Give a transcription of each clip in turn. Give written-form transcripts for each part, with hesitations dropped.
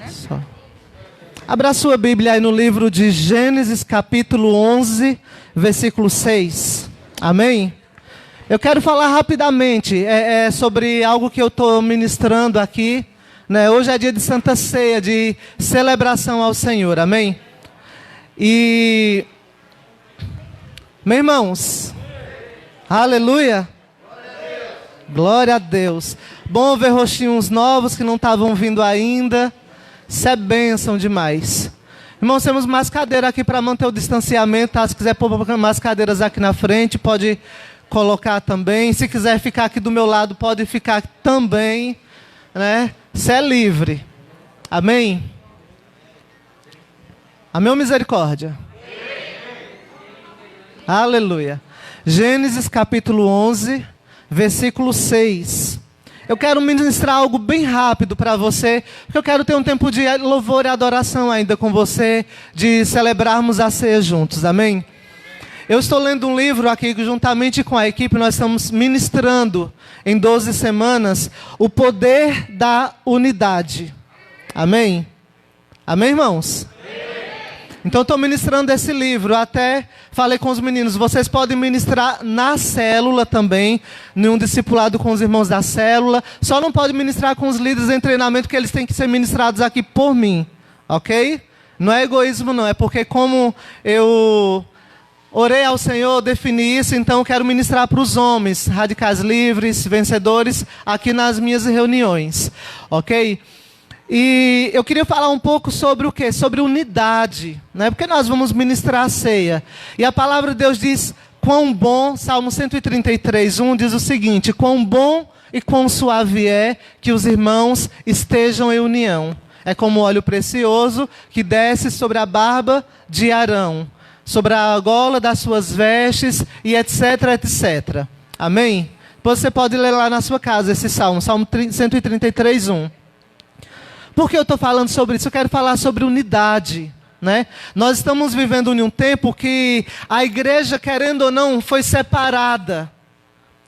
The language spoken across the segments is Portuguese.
Só. Abra sua Bíblia aí no livro de Gênesis, capítulo 11, versículo 6. Amém? Eu quero falar rapidamente sobre algo que eu estou ministrando aqui. Né? Hoje é dia de Santa Ceia, de celebração ao Senhor. Amém? E, meus irmãos, aleluia. Glória a Deus. Bom ver rostinhos novos que não estavam vindo ainda. Isso é bênção demais. Irmãos, temos mais cadeira aqui para manter o distanciamento. Tá? Se quiser pôr mais cadeiras aqui na frente, pode colocar também. Se quiser ficar aqui do meu lado, pode ficar também. Né? Você é livre. Amém? Amém ou misericórdia? Aleluia. Gênesis capítulo 11, versículo 6. Eu quero ministrar algo bem rápido para você, porque eu quero ter um tempo de louvor e adoração ainda com você, de celebrarmos a ceia juntos, amém? Eu estou lendo um livro aqui, juntamente com a equipe, nós estamos ministrando em 12 semanas, o poder da unidade, amém? Amém, irmãos? Então, eu estou ministrando esse livro. Até falei com os meninos, vocês podem ministrar na célula também, num discipulado com os irmãos da célula. Só não pode ministrar com os líderes em treinamento, que eles têm que ser ministrados aqui por mim. Ok? Não é egoísmo, não. É porque como eu orei ao Senhor, defini isso, então eu quero ministrar para os homens, radicais livres, vencedores, aqui nas minhas reuniões. Ok? E eu queria falar um pouco sobre o quê? Sobre unidade, né? Porque nós vamos ministrar a ceia. E a palavra de Deus diz, quão bom, Salmo 133, 1 diz o seguinte, quão bom e quão suave é que os irmãos estejam em união. É como óleo precioso que desce sobre a barba de Arão, sobre a gola das suas vestes e etc, etc. Amém? Depois você pode ler lá na sua casa esse Salmo 133, 1. Por que eu estou falando sobre isso? Eu quero falar sobre unidade. Né? Nós estamos vivendo em um tempo que a igreja, querendo ou não, foi separada.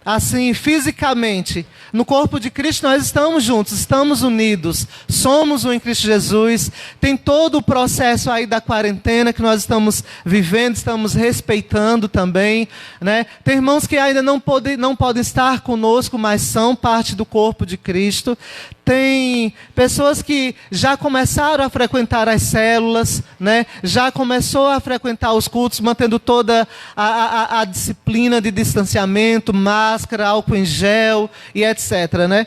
Assim, fisicamente. No corpo de Cristo nós estamos juntos, estamos unidos. Somos um em Cristo Jesus. Tem todo o processo aí da quarentena que nós estamos vivendo, estamos respeitando também. Né? Tem irmãos que ainda não podem estar conosco, mas são parte do corpo de Cristo. Tem pessoas que já começaram a frequentar as células, né? Já começou a frequentar os cultos, mantendo toda a disciplina de distanciamento, máscara, álcool em gel e etc. Né?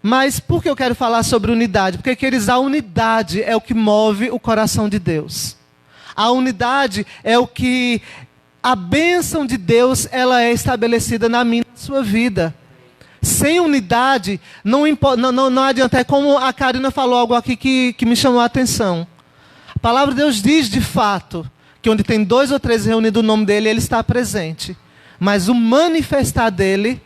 Mas por que eu quero falar sobre unidade? Porque, queridos, a unidade é o que move o coração de Deus. A unidade é o que... A bênção de Deus, ela é estabelecida na minha e na sua vida. Sem unidade, não adianta. É como a Karina falou algo aqui que me chamou a atenção. A palavra de Deus diz, de fato, que onde tem 2 ou 3 reunidos o nome dele, ele está presente. Mas o manifestar dele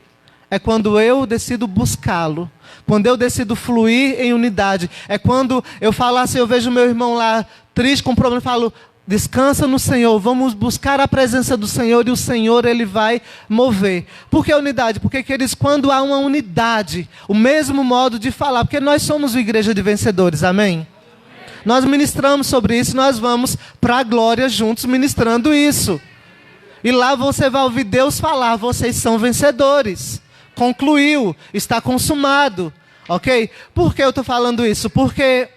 é quando eu decido buscá-lo. Quando eu decido fluir em unidade. É quando eu falo assim, eu vejo meu irmão lá triste com um problema, e falo... Descansa no Senhor, vamos buscar a presença do Senhor e o Senhor, Ele vai mover. Por que unidade? Porque, queridos, quando há uma unidade, o mesmo modo de falar, porque nós somos uma igreja de vencedores, amém? Nós ministramos sobre isso, nós vamos para a glória juntos ministrando isso. E lá você vai ouvir Deus falar, vocês são vencedores. Concluiu, está consumado, ok? Por que eu estou falando isso? Porque...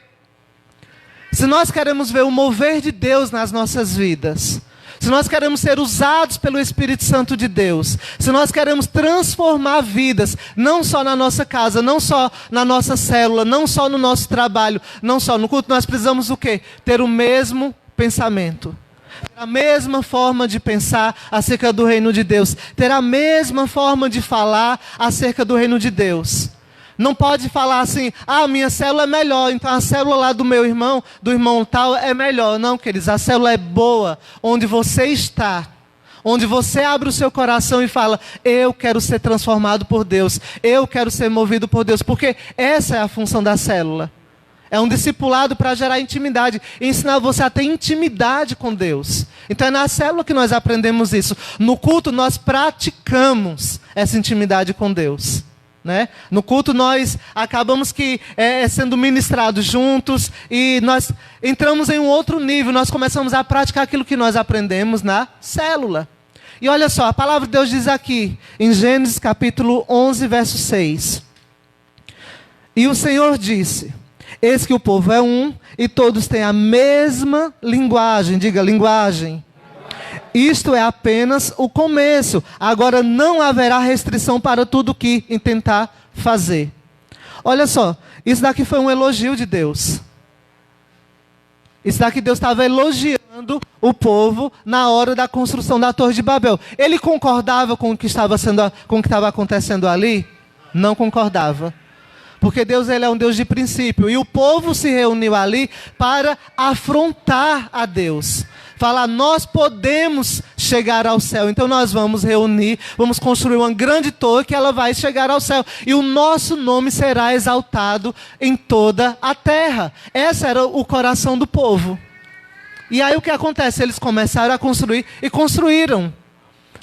se nós queremos ver o mover de Deus nas nossas vidas, se nós queremos ser usados pelo Espírito Santo de Deus, se nós queremos transformar vidas, não só na nossa casa, não só na nossa célula, não só no nosso trabalho, não só no culto, nós precisamos o quê? Ter o mesmo pensamento. Ter a mesma forma de pensar acerca do reino de Deus. Ter a mesma forma de falar acerca do reino de Deus. Não pode falar assim, a minha célula é melhor, então a célula lá do meu irmão, do irmão tal, é melhor. Não, queridos, a célula é boa onde você está. Onde você abre o seu coração e fala, eu quero ser transformado por Deus. Eu quero ser movido por Deus. Porque essa é a função da célula. É um discipulado para gerar intimidade. Ensinar você a ter intimidade com Deus. Então é na célula que nós aprendemos isso. No culto nós praticamos essa intimidade com Deus. né? No culto nós acabamos sendo ministrados juntos e nós entramos em um outro nível, nós começamos a praticar aquilo que nós aprendemos na célula. E olha só, a palavra de Deus diz aqui, em Gênesis capítulo 11, verso 6. E o Senhor disse: eis que o povo é um, e todos têm a mesma linguagem. Diga, linguagem. Isto é apenas o começo. Agora não haverá restrição para tudo que intentar fazer. Olha só, isso daqui foi um elogio de Deus. Isso daqui Deus estava elogiando o povo na hora da construção da Torre de Babel. Ele concordava com o que estava acontecendo ali? Não concordava. Porque Deus, ele é um Deus de princípio. E o povo se reuniu ali para afrontar a Deus. Falar, nós podemos chegar ao céu. Então nós vamos reunir, vamos construir uma grande torre que ela vai chegar ao céu. E o nosso nome será exaltado em toda a terra. Esse era o coração do povo. E aí o que acontece? Eles começaram a construir e construíram.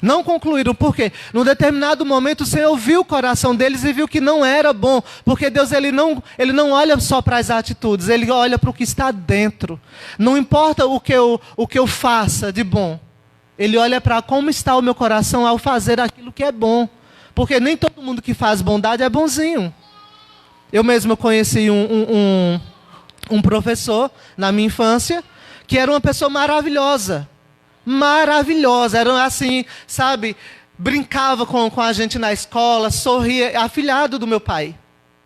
Não concluíram, por quê? Num determinado momento o Senhor viu o coração deles e viu que não era bom. Porque Deus ele não olha só para as atitudes, Ele olha para o que está dentro. Não importa o que eu faça de bom. Ele olha para como está o meu coração ao fazer aquilo que é bom. Porque nem todo mundo que faz bondade é bonzinho. Eu mesmo conheci um professor na minha infância, que era uma pessoa maravilhosa. Maravilhosa, era assim, sabe, brincava com a gente na escola, sorria, afilhado do meu pai,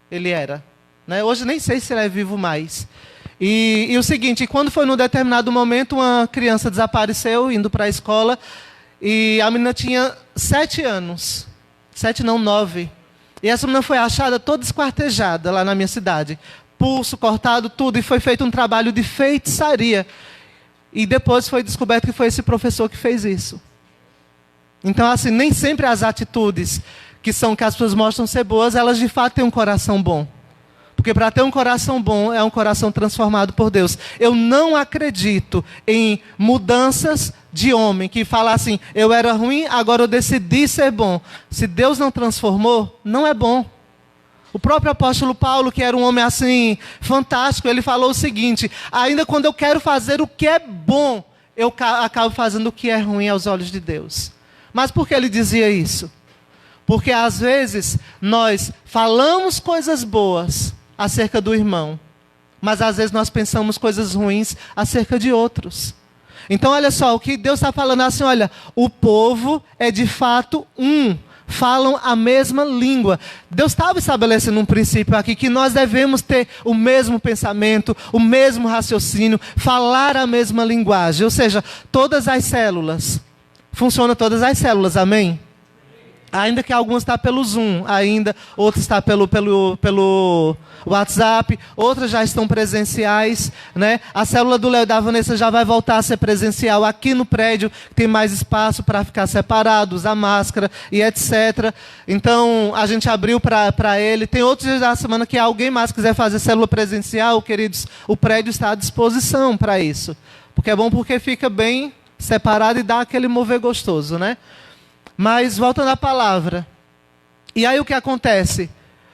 ele era, né? Hoje nem sei se ele é vivo mais. E o seguinte, quando foi num determinado momento, uma criança desapareceu indo para a escola, e a menina tinha 7 anos, 7 não, 9, e essa menina foi achada toda esquartejada lá na minha cidade, pulso cortado, tudo, e foi feito um trabalho de feitiçaria. E depois foi descoberto que foi esse professor que fez isso. Então, assim, nem sempre as atitudes que as pessoas mostram ser boas, elas de fato têm um coração bom. Porque para ter um coração bom, é um coração transformado por Deus. Eu não acredito em mudanças de homem, que fala assim, eu era ruim, agora eu decidi ser bom. Se Deus não transformou, não é bom. O próprio apóstolo Paulo, que era um homem assim, fantástico, ele falou o seguinte, ainda quando eu quero fazer o que é bom, eu acabo fazendo o que é ruim aos olhos de Deus. Mas por que ele dizia isso? Porque às vezes nós falamos coisas boas acerca do irmão, mas às vezes nós pensamos coisas ruins acerca de outros. Então olha só, o que Deus está falando é assim, olha, o povo é de fato um. Falam a mesma língua. Deus estava estabelecendo um princípio aqui, que nós devemos ter o mesmo pensamento, o mesmo raciocínio, falar a mesma linguagem. Ou seja, todas as células, funcionam todas as células, amém? Ainda que algumas está pelo Zoom, outras está pelo WhatsApp, outras já estão presenciais, né? A célula do Léo e da Vanessa já vai voltar a ser presencial aqui no prédio, tem mais espaço para ficar separado, usar máscara e etc. Então, a gente abriu para ele. Tem outros dias da semana que alguém mais quiser fazer célula presencial, queridos, o prédio está à disposição para isso. Porque é bom porque fica bem separado e dá aquele mover gostoso, né? Mas, voltando à palavra. E aí o que acontece?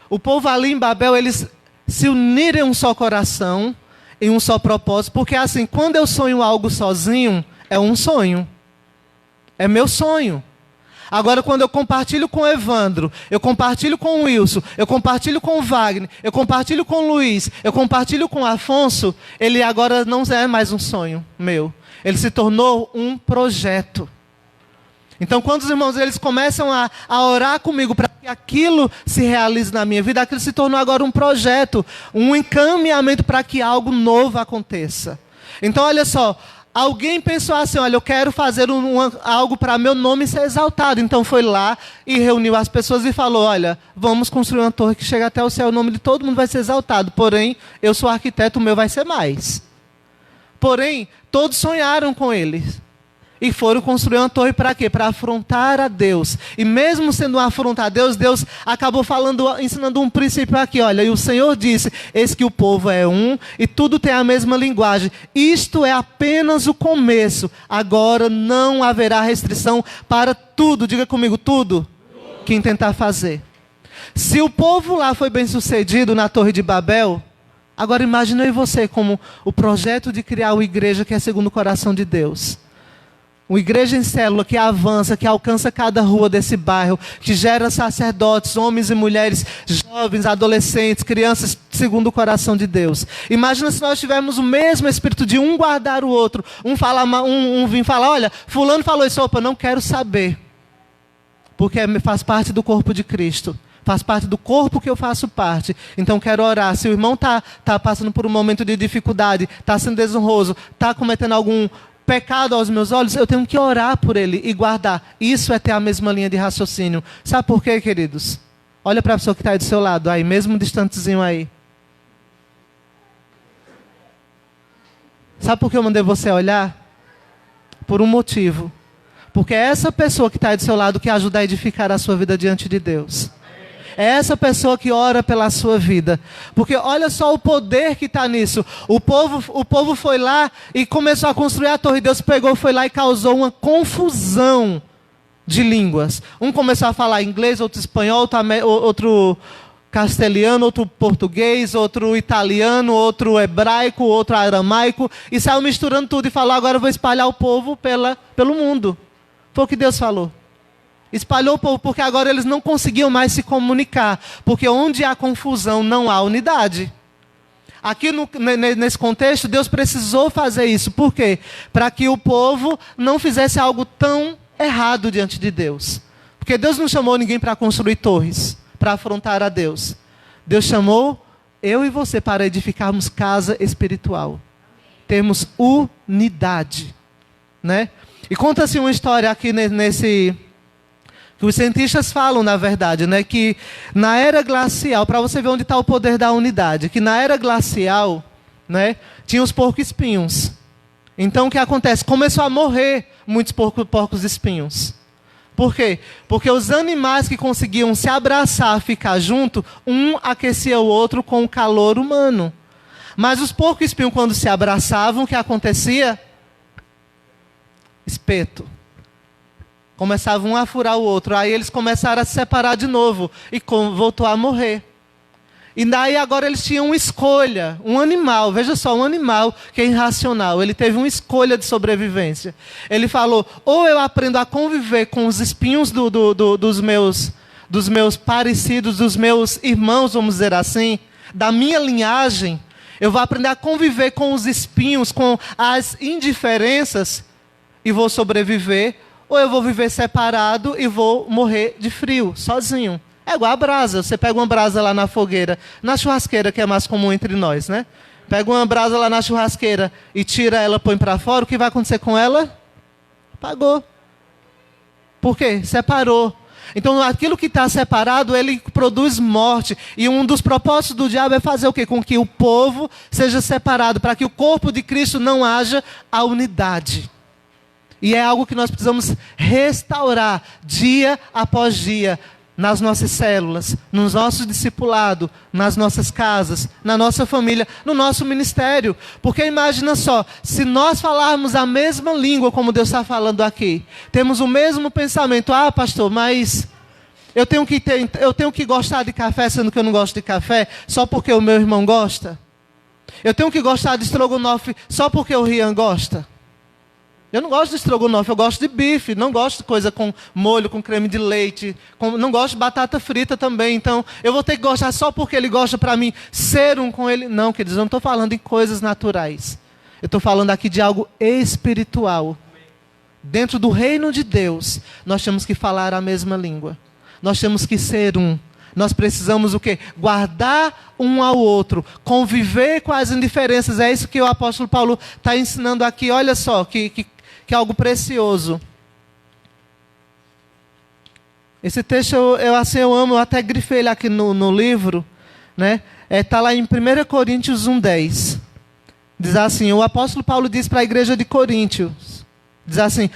O povo ali em Babel, eles se uniram em um só coração, em um só propósito. Porque assim, quando eu sonho algo sozinho, é um sonho. É meu sonho. Agora, quando eu compartilho com o Evandro, eu compartilho com o Wilson, eu compartilho com o Wagner, eu compartilho com o Luiz, eu compartilho com o Afonso, ele agora não é mais um sonho meu. Ele se tornou um projeto. Então, quando os irmãos eles começam a orar comigo para que aquilo se realize na minha vida, aquilo se tornou agora um projeto, um encaminhamento para que algo novo aconteça. Então, olha só, alguém pensou assim, olha, eu quero fazer algo para meu nome ser exaltado. Então, foi lá e reuniu as pessoas e falou, olha, vamos construir uma torre que chega até o céu, o nome de todo mundo vai ser exaltado. Porém, eu sou arquiteto, o meu vai ser mais. Porém, todos sonharam com ele. E foram construir uma torre para quê? Para afrontar a Deus. E mesmo sendo um afrontar a Deus, Deus acabou ensinando um princípio aqui. Olha, e o Senhor disse, eis que o povo é um e tudo tem a mesma linguagem. Isto é apenas o começo. Agora não haverá restrição para tudo. Diga comigo, tudo. Quem tentar fazer. Se o povo lá foi bem sucedido na Torre de Babel, agora imagine eu e você como o projeto de criar uma igreja que é segundo o coração de Deus. Uma igreja em célula que avança, que alcança cada rua desse bairro, que gera sacerdotes, homens e mulheres, jovens, adolescentes, crianças, segundo o coração de Deus. Imagina se nós tivermos o mesmo espírito de um guardar o outro, um vir falar, olha, fulano falou isso, opa, não quero saber. Porque faz parte do corpo de Cristo. Faz parte do corpo que eu faço parte. Então quero orar. Se o irmão está passando por um momento de dificuldade, está sendo desonroso, está cometendo algum pecado aos meus olhos, eu tenho que orar por ele e guardar. Isso é ter a mesma linha de raciocínio. Sabe por quê, queridos? Olha para a pessoa que está aí do seu lado, aí, mesmo distantezinho aí. Sabe por que eu mandei você olhar? Por um motivo. Porque é essa pessoa que está aí do seu lado que ajuda a edificar a sua vida diante de Deus. É essa pessoa que ora pela sua vida. Porque olha só o poder que está nisso. O povo foi lá e começou a construir a torre. Deus pegou, foi lá e causou uma confusão de línguas. Um começou a falar inglês, outro espanhol, outro castelhano, outro português, outro italiano, outro hebraico, outro aramaico. E saiu misturando tudo e falou, agora eu vou espalhar o povo pelo mundo. Foi o que Deus falou. Espalhou o povo, porque agora eles não conseguiam mais se comunicar. Porque onde há confusão, não há unidade. Aqui nesse contexto, Deus precisou fazer isso. Por quê? Para que o povo não fizesse algo tão errado diante de Deus. Porque Deus não chamou ninguém para construir torres, para afrontar a Deus. Deus chamou eu e você para edificarmos casa espiritual. Termos unidade. Né? E conta-se uma história aqui que os cientistas falam, na verdade, né, que na era glacial, para você ver onde está o poder da unidade, que na era glacial, né, tinha os porco-espinhos. Então o que acontece? Começou a morrer muitos porcos-espinhos. Por quê? Porque os animais que conseguiam se abraçar, ficar junto, um aquecia o outro com o calor humano. Mas os porcos-espinhos, quando se abraçavam, o que acontecia? Espeto. Começavam um a furar o outro. Aí eles começaram a se separar de novo. E voltou a morrer. E daí agora eles tinham uma escolha. Um animal, veja só, um animal que é irracional. Ele teve uma escolha de sobrevivência. Ele falou, ou eu aprendo a conviver com os espinhos dos meus parecidos, dos meus irmãos, vamos dizer assim, da minha linhagem. Eu vou aprender a conviver com os espinhos, com as indiferenças, e vou sobreviver. Ou eu vou viver separado e vou morrer de frio, sozinho. É igual a brasa. Você pega uma brasa lá na fogueira, na churrasqueira, que é mais comum entre nós, né? Pega uma brasa lá na churrasqueira e tira ela, põe para fora. O que vai acontecer com ela? Apagou. Por quê? Separou. Então, aquilo que está separado, ele produz morte. E um dos propósitos do diabo é fazer o quê? Com que o povo seja separado, para que o corpo de Cristo não haja a unidade. E é algo que nós precisamos restaurar dia após dia, nas nossas células, nos nossos discipulados, nas nossas casas, na nossa família, no nosso ministério. Porque imagina só, se nós falarmos a mesma língua como Deus está falando aqui, temos o mesmo pensamento, pastor, mas eu tenho que gostar de café, sendo que eu não gosto de café, só porque o meu irmão gosta? Eu tenho que gostar de estrogonofe só porque o Rian gosta? Eu não gosto de estrogonofe, eu gosto de bife, não gosto de coisa com molho, com creme de leite, não gosto de batata frita também. Então, eu vou ter que gostar só porque ele gosta para mim ser um com ele. Não, queridos, eu não estou falando em coisas naturais. Eu estou falando aqui de algo espiritual. Dentro do reino de Deus, nós temos que falar a mesma língua. Nós temos que ser um. Nós precisamos o quê? Guardar um ao outro, conviver com as indiferenças. É isso que o apóstolo Paulo está ensinando aqui. Olha só, que é algo precioso. Esse texto eu amo, eu até grifei ele aqui no livro. Né? Está lá em 1 Coríntios 1:10. Diz assim, o apóstolo Paulo diz para a igreja de Coríntios, diz assim,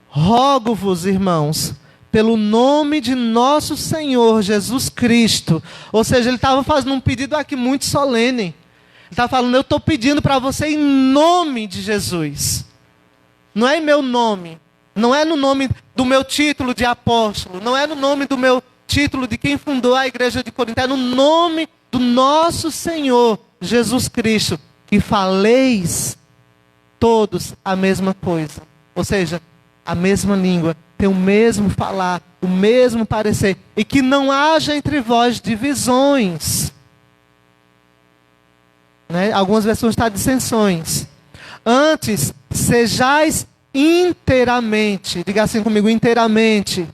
rogo-vos, irmãos, pelo nome de nosso Senhor Jesus Cristo. Ou seja, ele estava fazendo um pedido aqui muito solene. Ele estava falando, eu estou pedindo para você em nome de Jesus. Não é em meu nome. Não é no nome do meu título de apóstolo. Não é no nome do meu título de quem fundou a igreja de Corinto, é no nome do nosso Senhor Jesus Cristo, e faleis todos a mesma coisa. Ou seja, a mesma língua, tem o mesmo falar, o mesmo parecer, e que não haja entre vós divisões. Né? Algumas versões estão dissensões. Antes, sejais inteiramente, diga assim comigo, inteiramente,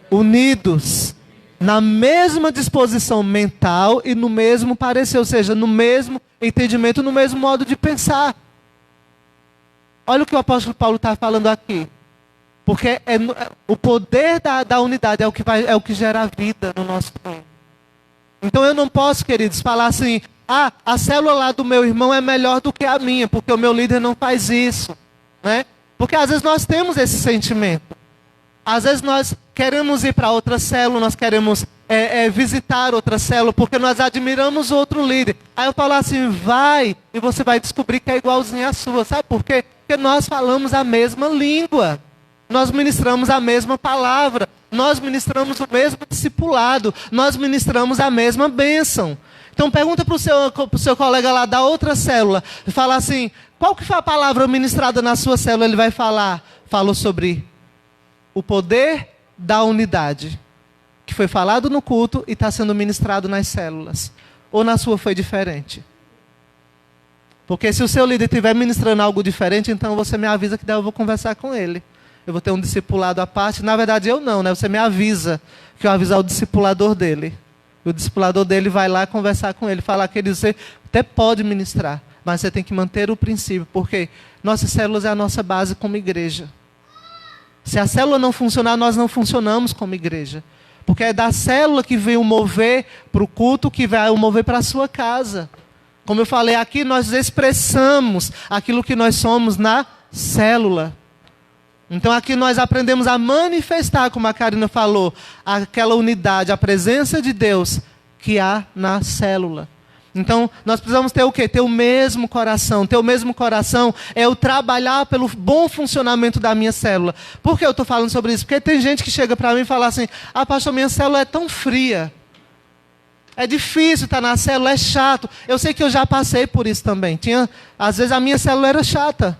unidos, na mesma disposição mental e no mesmo parecer, ou seja, no mesmo entendimento, no mesmo modo de pensar. Olha o que o apóstolo Paulo está falando aqui. Porque o poder da unidade é o que gera a vida no nosso meio. Então eu não posso, queridos, falar assim, a célula lá do meu irmão é melhor do que a minha, porque o meu líder não faz isso. Né? Porque às vezes nós temos esse sentimento. Às vezes nós queremos ir para outra célula, nós queremos visitar outra célula, porque nós admiramos outro líder. Aí eu falo assim, vai, e você vai descobrir que é igualzinho à sua. Sabe por quê? Porque nós falamos a mesma língua. Nós ministramos a mesma palavra. Nós ministramos o mesmo discipulado. Nós ministramos a mesma bênção. Então pergunta para o seu colega lá da outra célula. E fala assim, qual que foi a palavra ministrada na sua célula? Ele vai falar. Falou sobre o poder da unidade. Que foi falado no culto e está sendo ministrado nas células. Ou na sua foi diferente? Porque se o seu líder estiver ministrando algo diferente, então você me avisa que daí eu vou conversar com ele. Eu vou ter um discipulado à parte. Na verdade, eu não, né? Você me avisa que eu avisar o discipulador dele. E o discipulador dele vai lá conversar com ele. Falar que ele você até pode ministrar, mas você tem que manter o princípio. Porque nossas células é a nossa base como igreja. Se a célula não funcionar, nós não funcionamos como igreja. Porque é da célula que vem o mover para o culto, que vai o mover para a sua casa. Como eu falei aqui, nós expressamos aquilo que nós somos na célula. Então aqui nós aprendemos a manifestar, como a Karina falou, aquela unidade, a presença de Deus que há na célula. Então nós precisamos ter o quê? Ter o mesmo coração. Ter o mesmo coração é o trabalhar pelo bom funcionamento da minha célula. Por que eu estou falando sobre isso? Porque tem gente que chega para mim e fala assim, pastor, minha célula é tão fria. É difícil estar na célula, é chato. Eu sei que eu já passei por isso também. Às vezes a minha célula era chata.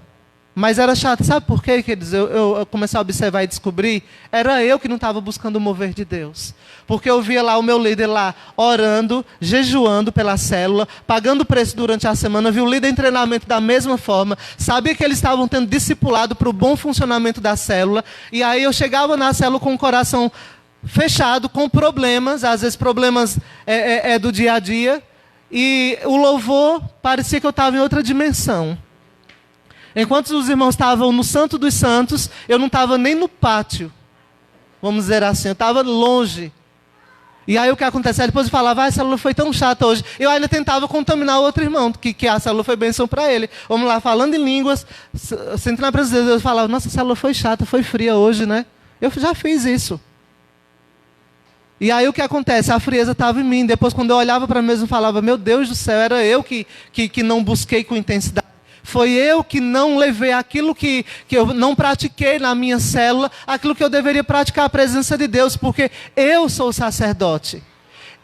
Mas era chato. Sabe por quê, queridos? Eu comecei a observar e descobrir. Era eu que não estava buscando o mover de Deus. Porque eu via lá o meu líder lá orando, jejuando pela célula, pagando preço durante a semana, vi o líder em treinamento da mesma forma, sabia que eles estavam tendo discipulado para o bom funcionamento da célula, e aí eu chegava na célula com o coração fechado, com problemas, às vezes problemas do dia a dia, e o louvor parecia que eu estava em outra dimensão. Enquanto os irmãos estavam no Santo dos Santos, eu não estava nem no pátio. Vamos dizer assim, eu estava longe. E aí o que aconteceu? Depois eu falava, a célula foi tão chata hoje. Eu ainda tentava contaminar o outro irmão, que a célula foi bênção para ele. Vamos lá, falando em línguas, sentando na presença de Deus, eu falava, nossa, a célula foi chata, foi fria hoje, né? Eu já fiz isso. E aí o que acontece? A frieza estava em mim. Depois quando eu olhava para mim mesmo, eu falava, meu Deus do céu, era eu que não busquei com intensidade. Foi eu que não levei aquilo que eu não pratiquei na minha célula, aquilo que eu deveria praticar, a presença de Deus, porque eu sou o sacerdote.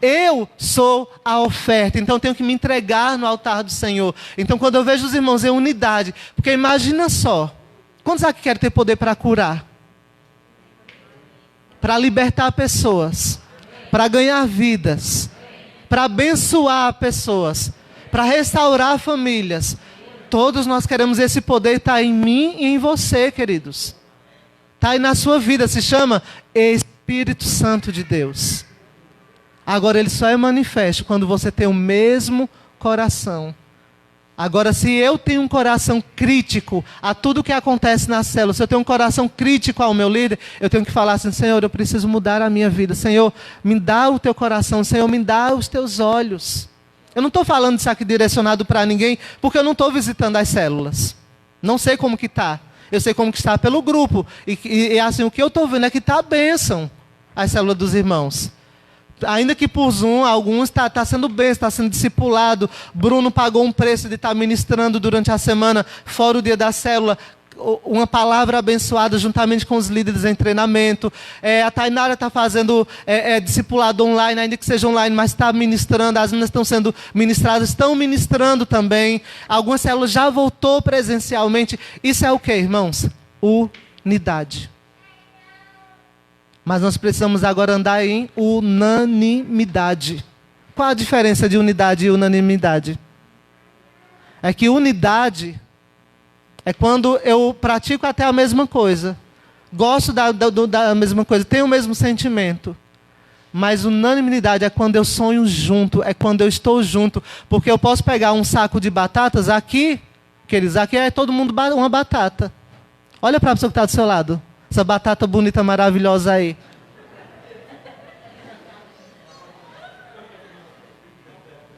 Eu sou a oferta, então eu tenho que me entregar no altar do Senhor. Então quando eu vejo os irmãos em unidade, porque imagina só, quantos aqui querem ter poder para curar? Para libertar pessoas, para ganhar vidas, para abençoar pessoas, para restaurar famílias. Todos nós queremos esse poder, está em mim e em você, queridos. Está aí na sua vida, se chama Espírito Santo de Deus. Agora ele só é manifesto quando você tem o mesmo coração. Agora se eu tenho um coração crítico a tudo que acontece na célula, se eu tenho um coração crítico ao meu líder, eu tenho que falar assim, Senhor, eu preciso mudar a minha vida. Senhor, me dá o teu coração. Senhor, me dá os teus olhos. Eu não estou falando isso aqui direcionado para ninguém, porque eu não estou visitando as células. Não sei como que está. Eu sei como que está pelo grupo. E assim, o que eu estou vendo é que está a bênção, as células dos irmãos. Ainda que por Zoom, alguns está sendo bênção, está sendo discipulado. Bruno pagou um preço de estar ministrando durante a semana, fora o dia da célula. uma palavra abençoada juntamente com os líderes em treinamento. A Tainara está fazendo discipulado online, ainda que seja online, mas está ministrando. As meninas estão sendo ministradas, estão ministrando também. Algumas células já voltou presencialmente. Isso é o quê, irmãos? Unidade. Mas nós precisamos agora andar em unanimidade. Qual a diferença de unidade e unanimidade? É que unidade é quando eu pratico até a mesma coisa. Gosto da mesma coisa, tenho o mesmo sentimento. Mas unanimidade é quando eu sonho junto, é quando eu estou junto. Porque eu posso pegar um saco de batatas aqui, queridos, aqui é todo mundo uma batata. Olha para a pessoa que está do seu lado. Essa batata bonita, maravilhosa aí.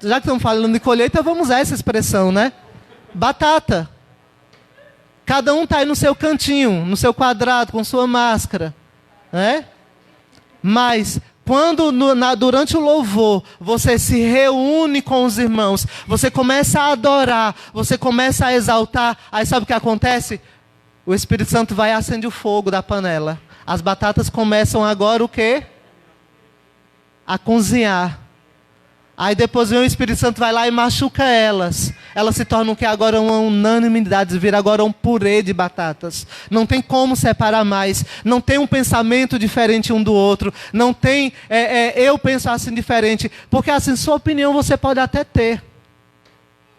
Já que estamos falando de colheita, vamos usar essa expressão, né? Batata. Cada um está aí no seu cantinho, no seu quadrado, com sua máscara. Né? Mas, quando durante o louvor, você se reúne com os irmãos, você começa a adorar, você começa a exaltar, aí sabe o que acontece? O Espírito Santo vai e acende o fogo da panela. As batatas começam agora o quê? A cozinhar. Aí depois vem o Espírito Santo, vai lá e machuca elas. Elas se tornam o que agora uma unanimidade, vira agora um purê de batatas. Não tem como separar mais. Não tem um pensamento diferente um do outro. Não tem, eu penso assim diferente. Porque assim, sua opinião você pode até ter.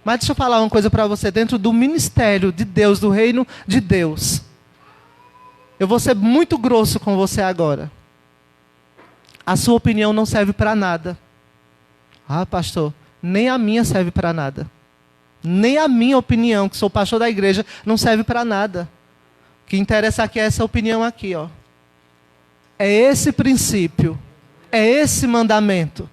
Mas deixa eu falar uma coisa para você. Dentro do ministério de Deus, do reino de Deus. Eu vou ser muito grosso com você agora. A sua opinião não serve para nada. Ah, pastor, nem a minha serve para nada. Nem a minha opinião, que sou pastor da igreja, não serve para nada. O que interessa aqui é essa opinião aqui, ó. É esse princípio. É esse mandamento.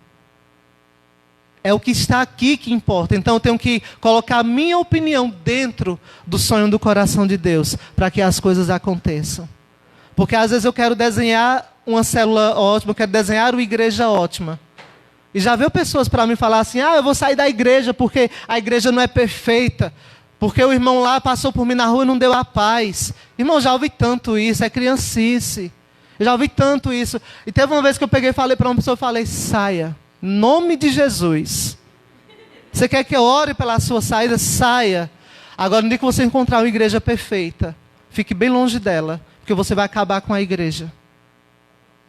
É o que está aqui que importa. Então eu tenho que colocar a minha opinião dentro do sonho do coração de Deus, para que as coisas aconteçam. Porque às vezes eu quero desenhar uma célula ótima, eu quero desenhar uma igreja ótima. E já veio pessoas para mim falar assim, eu vou sair da igreja porque a igreja não é perfeita. Porque o irmão lá passou por mim na rua e não deu a paz. Irmão, já ouvi tanto isso, é criancice. Eu já ouvi tanto isso. E teve uma vez que eu peguei e falei para uma pessoa, saia. Em nome de Jesus. Você quer que eu ore pela sua saída? Saia. Agora, no dia que você encontrar uma igreja perfeita, fique bem longe dela, porque você vai acabar com a igreja.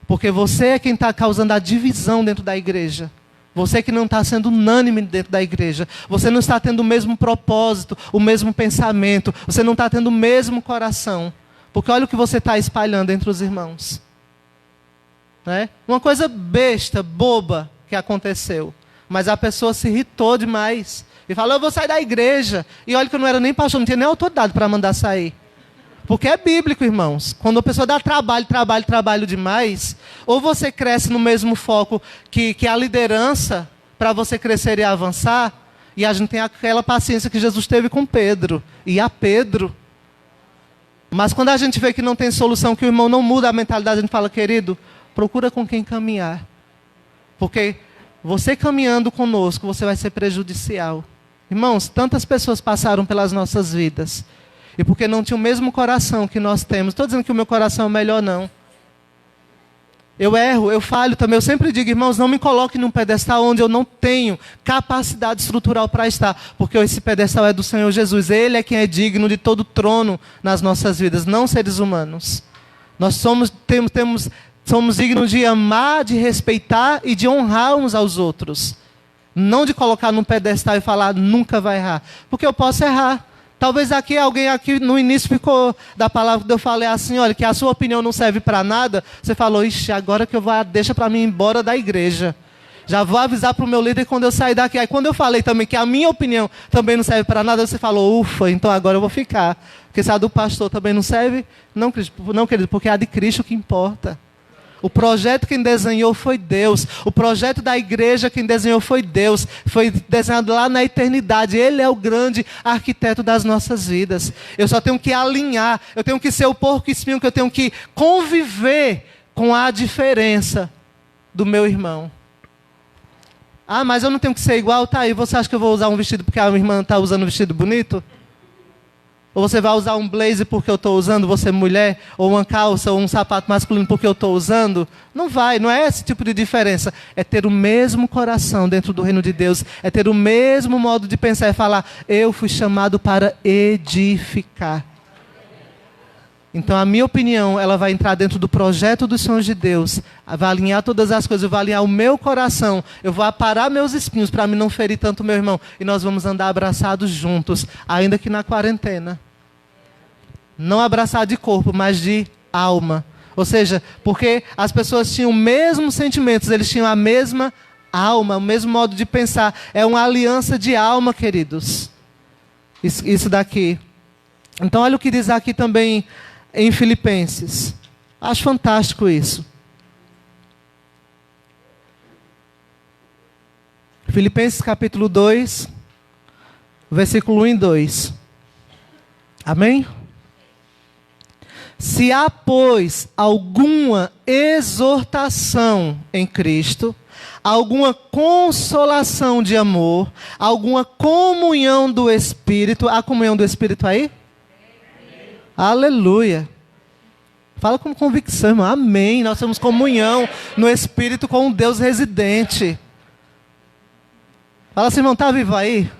Porque você é quem está causando a divisão dentro da igreja. Você que não está sendo unânime dentro da igreja. Você não está tendo o mesmo propósito, o mesmo pensamento. Você não está tendo o mesmo coração. Porque olha o que você está espalhando entre os irmãos. Né? Uma coisa besta, boba, que aconteceu. Mas a pessoa se irritou demais. E falou, eu vou sair da igreja. E olha que eu não era nem pastor, não tinha nem autoridade para mandar sair. Porque é bíblico, irmãos. Quando a pessoa dá trabalho demais, ou você cresce no mesmo foco que a liderança, para você crescer e avançar, e a gente tem aquela paciência que Jesus teve com Pedro, e a Pedro. Mas quando a gente vê que não tem solução, que o irmão não muda a mentalidade, a gente fala, querido, procura com quem caminhar. Porque você caminhando conosco, você vai ser prejudicial. Irmãos, tantas pessoas passaram pelas nossas vidas. E porque não tinha o mesmo coração que nós temos. Estou dizendo que o meu coração é o melhor, não. Eu erro, eu falho também. Eu sempre digo, irmãos, não me coloque num pedestal onde eu não tenho capacidade estrutural para estar. Porque esse pedestal é do Senhor Jesus. Ele é quem é digno de todo trono nas nossas vidas, não seres humanos. Nós somos dignos de amar, de respeitar e de honrar uns aos outros. Não de colocar num pedestal e falar, nunca vai errar. Porque eu posso errar. Talvez alguém aqui no início ficou da palavra que eu falei assim, olha, que a sua opinião não serve para nada. Você falou, ixi, agora que eu vou, deixa para mim ir embora da igreja. Já vou avisar para o meu líder quando eu sair daqui. Aí quando eu falei também que a minha opinião também não serve para nada, você falou, ufa, então agora eu vou ficar. Porque se a do pastor também não serve, não, querido, porque é a de Cristo que importa. O projeto quem desenhou foi Deus. O projeto da igreja quem desenhou foi Deus. Foi desenhado lá na eternidade. Ele é o grande arquiteto das nossas vidas. Eu só tenho que alinhar. Eu tenho que ser o porco espinho, que eu tenho que conviver com a diferença do meu irmão. Ah, mas eu não tenho que ser igual? Tá aí, você acha que eu vou usar um vestido porque a minha irmã está usando um vestido bonito? Ou você vai usar um blazer porque eu estou usando, você mulher? Ou uma calça, ou um sapato masculino porque eu estou usando? Não vai, não é esse tipo de diferença. É ter o mesmo coração dentro do reino de Deus. É ter o mesmo modo de pensar. É falar, eu fui chamado para edificar. Então a minha opinião, ela vai entrar dentro do projeto dos sonhos de Deus. Vai alinhar todas as coisas, eu vou alinhar o meu coração. Eu vou aparar meus espinhos para me não ferir tanto meu irmão. E nós vamos andar abraçados juntos, ainda que na quarentena. Não abraçar de corpo, mas de alma. Ou seja, porque as pessoas tinham os mesmos sentimentos, eles tinham a mesma alma, o mesmo modo de pensar. É uma aliança de alma, queridos. Isso daqui. Então olha o que diz aqui também em Filipenses. Acho fantástico isso. Filipenses capítulo 2, versículo 1 e 2. Amém? Se há, pois, alguma exortação em Cristo, alguma consolação de amor, alguma comunhão do Espírito. Há comunhão do Espírito aí? Aleluia. Fala com convicção, irmão. Amém. Nós temos comunhão no Espírito com um Deus residente. Fala assim, irmão, está vivo aí?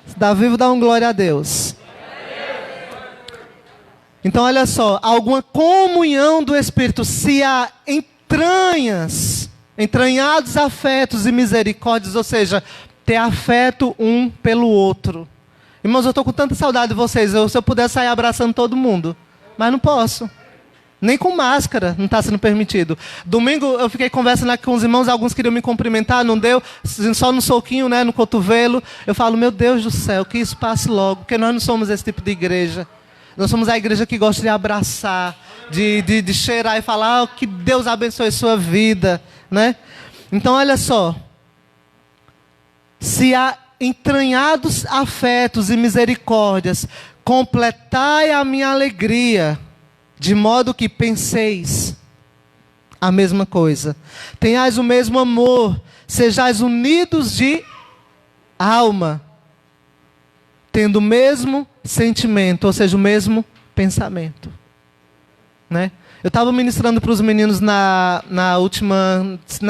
Se está vivo, dá um glória a Deus. Então, olha só. Alguma comunhão do Espírito. Se há entranhados afetos e misericórdias, ou seja, ter afeto um pelo outro. Irmãos, eu estou com tanta saudade de vocês. Se eu puder sair abraçando todo mundo. Mas não posso. Nem com máscara não está sendo permitido. Domingo eu fiquei conversando aqui com os irmãos. Alguns queriam me cumprimentar, não deu. Só no soquinho, né, no cotovelo. Eu falo, meu Deus do céu, que isso passe logo. Porque nós não somos esse tipo de igreja. Nós somos a igreja que gosta de abraçar. De cheirar e falar, oh, que Deus abençoe a sua vida. Né? Então olha só. Se há entranhados afetos e misericórdias, completai a minha alegria, de modo que penseis a mesma coisa. Tenhais o mesmo amor, sejais unidos de alma, tendo o mesmo sentimento, ou seja, o mesmo pensamento. Né? Eu estava ministrando para os meninos na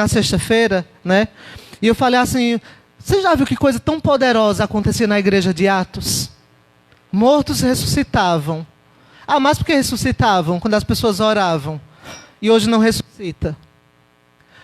sexta-feira, né? E eu falei assim, você já viu que coisa tão poderosa acontecia na igreja de Atos? Mortos ressuscitavam. Ah, mas por que ressuscitavam? Quando as pessoas oravam. E hoje não ressuscita.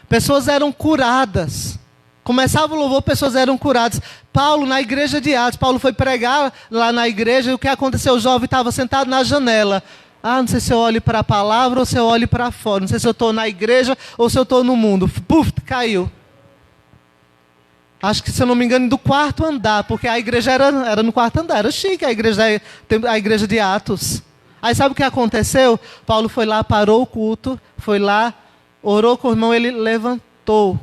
Pessoas eram curadas. Começava o louvor, pessoas eram curadas. Paulo, na igreja de Atos, Paulo foi pregar lá na igreja. E o que aconteceu? O jovem estava sentado na janela. Ah, não sei se eu olho para a palavra ou se eu olho para fora. Não sei se eu estou na igreja ou se eu estou no mundo. Puf, caiu. Acho que, se eu não me engano, do quarto andar, porque a igreja era no quarto andar. Era chique a igreja de Atos. Aí sabe o que aconteceu? Paulo foi lá, parou o culto, foi lá, orou com o irmão, ele levantou.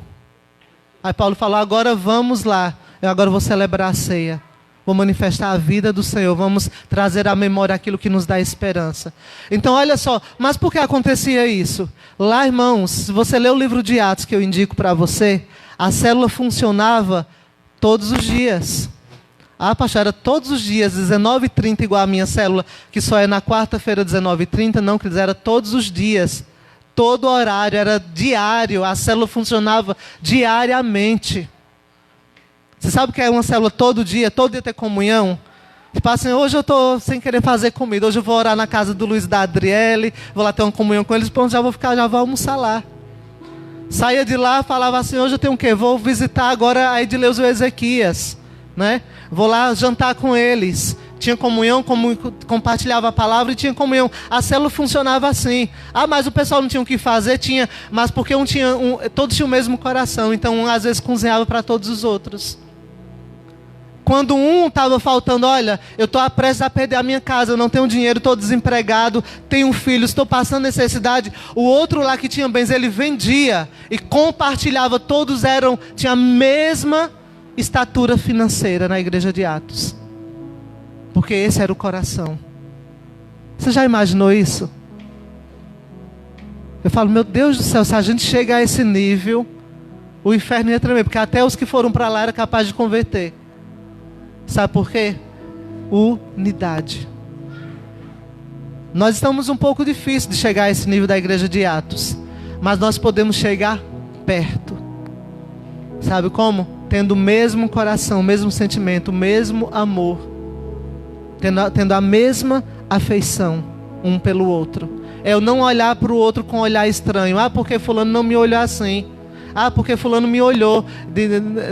Aí Paulo falou, agora vamos lá, eu agora vou celebrar a ceia. Vou manifestar a vida do Senhor, vamos trazer à memória aquilo que nos dá esperança. Então olha só, mas por que acontecia isso? Lá, irmãos, se você ler o livro de Atos que eu indico para você, a célula funcionava todos os dias. Ah, pastor, era todos os dias, 19h30, igual a minha célula, que só é na quarta-feira, 19h30. Não, quer dizer, era todos os dias. Todo horário, era diário. A célula funcionava diariamente. Você sabe o que é uma célula todo dia ter comunhão? Tipo assim, hoje eu estou sem querer fazer comida. Hoje eu vou orar na casa do Luiz e da Adriele. Vou lá ter uma comunhão com eles. Pronto, já vou almoçar lá. Saía de lá, falava assim, hoje eu tenho o quê? Vou visitar agora a Edileuza e o Ezequias, né? Vou lá jantar com eles. Tinha comunhão, compartilhava a palavra e tinha comunhão. A célula funcionava assim. Ah, mas o pessoal não tinha o que fazer? Tinha, mas porque todos tinham o mesmo coração. Então, um às vezes cozinhava para todos os outros. Quando um estava faltando, olha, eu estou prestes a perder a minha casa, eu não tenho dinheiro, estou desempregado, tenho filhos, estou passando necessidade. O outro lá que tinha bens, ele vendia e compartilhava, todos tinham a mesma estatura financeira na igreja de Atos. Porque esse era o coração. Você já imaginou isso? Eu falo, meu Deus do céu, se a gente chega a esse nível, o inferno ia tremer, porque até os que foram para lá eram capazes de converter. Sabe por quê? Unidade. Nós estamos um pouco difícil de chegar a esse nível da igreja de Atos, mas nós podemos chegar perto. Sabe como? Tendo o mesmo coração, o mesmo sentimento, o mesmo amor, tendo a mesma afeição um pelo outro. É eu não olhar para o outro com um olhar estranho. Ah, porque fulano não me olhou assim. Ah, porque fulano me olhou,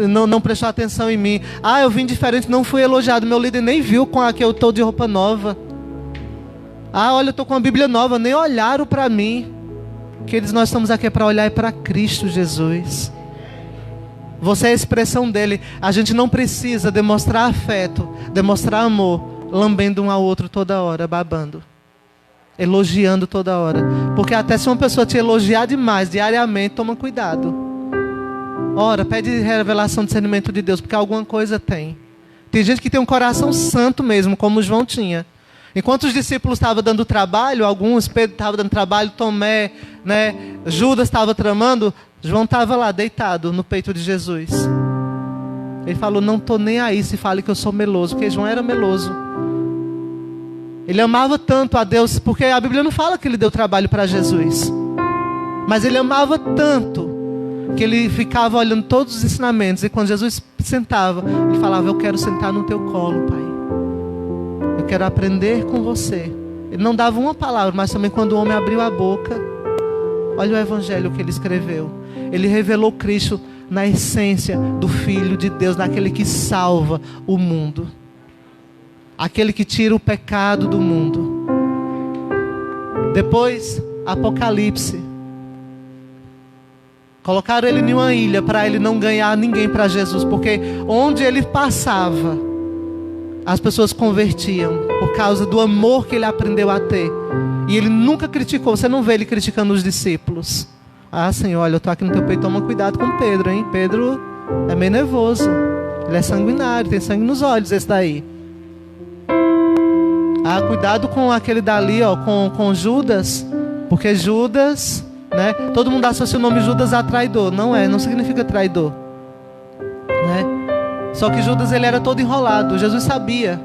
não prestou atenção em mim. Ah, eu vim diferente, não fui elogiado. Meu líder nem viu com a que eu estou de roupa nova. Ah, olha, eu estou com uma Bíblia nova, nem olharam para mim. Queridos, nós estamos aqui para olhar para Cristo Jesus. Você é a expressão dele. A gente não precisa demonstrar afeto, demonstrar amor, lambendo um ao outro toda hora, babando, elogiando toda hora. Porque até se uma pessoa te elogiar demais diariamente, toma cuidado. Ora, pede revelação, discernimento de Deus, porque alguma coisa tem. Tem gente que tem um coração santo mesmo, como João tinha. Enquanto os discípulos estavam dando trabalho, alguns, Pedro estava dando trabalho, Tomé, Judas estava tramando, João estava lá deitado no peito de Jesus. Ele falou, não estou nem aí se fale que eu sou meloso, porque João era meloso. Ele amava tanto a Deus, porque a Bíblia não fala que ele deu trabalho para Jesus. Mas ele amava tanto, que ele ficava olhando todos os ensinamentos, e quando Jesus sentava, ele falava, eu quero sentar no teu colo, Pai. Eu quero aprender com você. Ele não dava uma palavra, mas também quando o homem abriu a boca, olha o evangelho que ele escreveu. Ele revelou Cristo na essência do Filho de Deus, naquele que salva o mundo. Aquele que tira o pecado do mundo. Depois, Apocalipse. Colocaram ele em uma ilha para ele não ganhar ninguém para Jesus, porque onde ele passava, as pessoas convertiam por causa do amor que ele aprendeu a ter. E ele nunca criticou. Você não vê ele criticando os discípulos. Ah, Senhor, olha, eu estou aqui no teu peito, toma cuidado com Pedro, hein? Pedro é meio nervoso. Ele é sanguinário, tem sangue nos olhos, esse daí. Ah, cuidado com aquele dali, ó, com Judas. Porque Judas, todo mundo associa o nome Judas a traidor. Não significa traidor. Só que Judas, ele era todo enrolado. Jesus sabia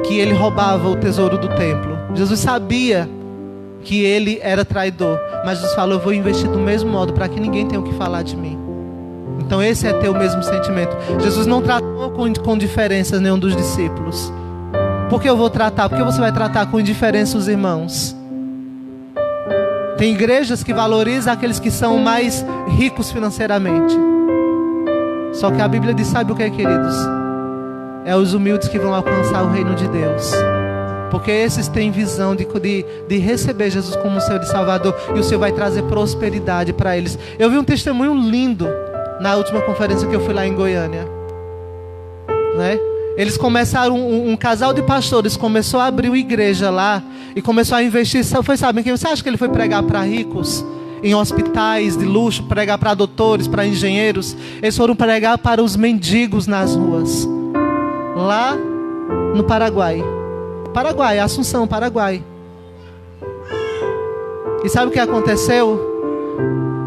que ele roubava o tesouro do templo. Jesus sabia que ele era traidor. Mas Jesus falou, eu vou investir do mesmo modo, para que ninguém tenha o que falar de mim. Então esse é ter o mesmo sentimento. Jesus não tratou com diferenças nenhum dos discípulos. Por que eu vou tratar? Por que você vai tratar com indiferença os irmãos? Tem igrejas que valorizam aqueles que são mais ricos financeiramente. Só que a Bíblia diz, sabe o que, queridos? É os humildes que vão alcançar o reino de Deus. Porque esses têm visão de receber Jesus como Senhor e Salvador. E o Senhor vai trazer prosperidade para eles. Eu vi um testemunho lindo na última conferência que eu fui lá em Goiânia. Eles começaram, um casal de pastores começou a abrir uma igreja lá. E começou a investir. Sabe quem você acha que ele foi pregar para ricos? Em hospitais de luxo, pregar para doutores, para engenheiros. Eles foram pregar para os mendigos nas ruas. Lá no Paraguai. Assunção, Paraguai. E sabe o que aconteceu?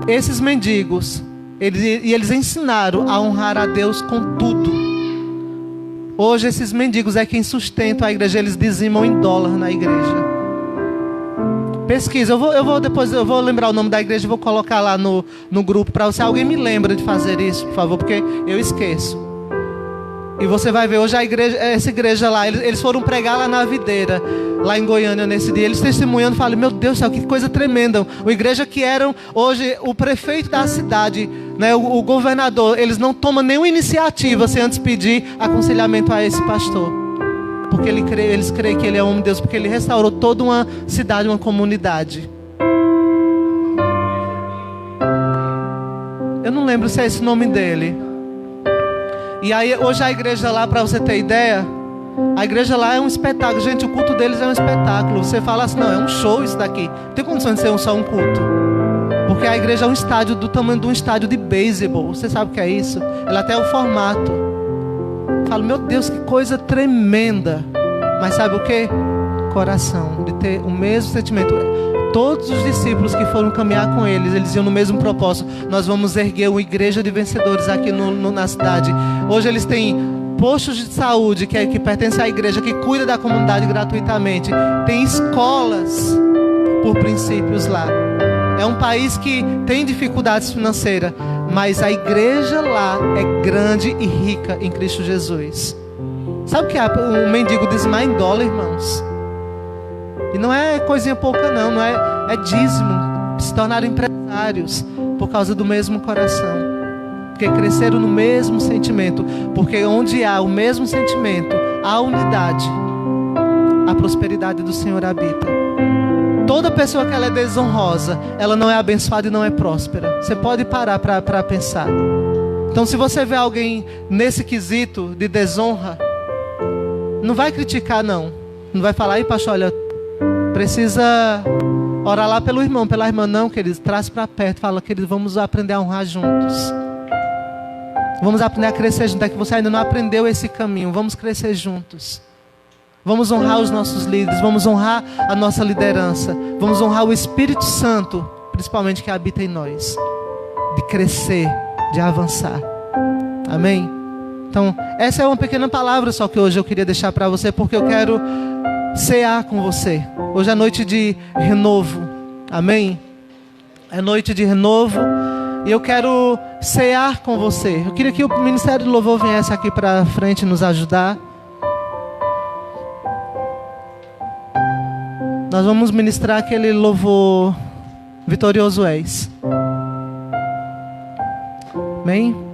Esses mendigos, eles ensinaram a honrar a Deus com tudo. Hoje esses mendigos é quem sustenta a igreja. Eles dizimam em dólar na igreja. Pesquisa, depois eu vou lembrar o nome da igreja e vou colocar lá no grupo para você. Alguém me lembra de fazer isso, por favor, porque eu esqueço. E você vai ver hoje essa igreja lá, eles foram pregar lá na Videira, lá em Goiânia nesse dia. Eles testemunhando, falam, meu Deus do céu, que coisa tremenda. Uma igreja que eram hoje o prefeito da cidade, o governador, eles não tomam nenhuma iniciativa sem antes pedir aconselhamento a esse pastor. Porque eles creem que ele é homem de Deus, porque ele restaurou toda uma cidade, uma comunidade. Eu não lembro se é esse o nome dele. E aí hoje a igreja lá, para você ter ideia, a igreja lá é um espetáculo. Gente, o culto deles é um espetáculo. Você fala assim, não, é um show isso daqui. Não tem condição de ser só um culto. Porque a igreja é um estádio do tamanho de um estádio de beisebol. Você sabe o que é isso? Ela até é o formato. Eu falo, meu Deus, que coisa tremenda. Mas sabe o que? Coração, de ter o mesmo sentimento. Todos os discípulos que foram caminhar com eles iam no mesmo propósito. Nós vamos erguer uma igreja de vencedores aqui na cidade. Hoje eles têm postos de saúde que pertencem à igreja, que cuida da comunidade gratuitamente. Tem escolas por princípios lá. É um país que tem dificuldades financeiras, mas a igreja lá é grande e rica em Cristo Jesus. Sabe o que um mendigo dizimar em dólar, irmãos? E não é coisinha pouca não é dízimo. Se tornaram empresários por causa do mesmo coração. Porque cresceram no mesmo sentimento. Porque onde há o mesmo sentimento, há unidade, a prosperidade do Senhor habita. Toda pessoa que ela é desonrosa, ela não é abençoada e não é próspera. Você pode parar para pensar. Então, se você vê alguém nesse quesito de desonra, não vai criticar, não. Não vai falar, pastor, olha, precisa orar lá pelo irmão, pela irmã. Não, querido, traz para perto. Fala, querido, vamos aprender a honrar juntos. Vamos aprender a crescer juntos. É que você ainda não aprendeu esse caminho. Vamos crescer juntos. Vamos honrar os nossos líderes, vamos honrar a nossa liderança, vamos honrar o Espírito Santo, principalmente que habita em nós, de crescer, de avançar. Amém? Então, essa é uma pequena palavra só que hoje eu queria deixar para você, porque eu quero cear com você. Hoje é noite de renovo. Amém? É noite de renovo e eu quero cear com você. Eu queria que o Ministério do Louvor viesse aqui para frente nos ajudar. Nós vamos ministrar aquele louvor, Vitorioso És. Amém?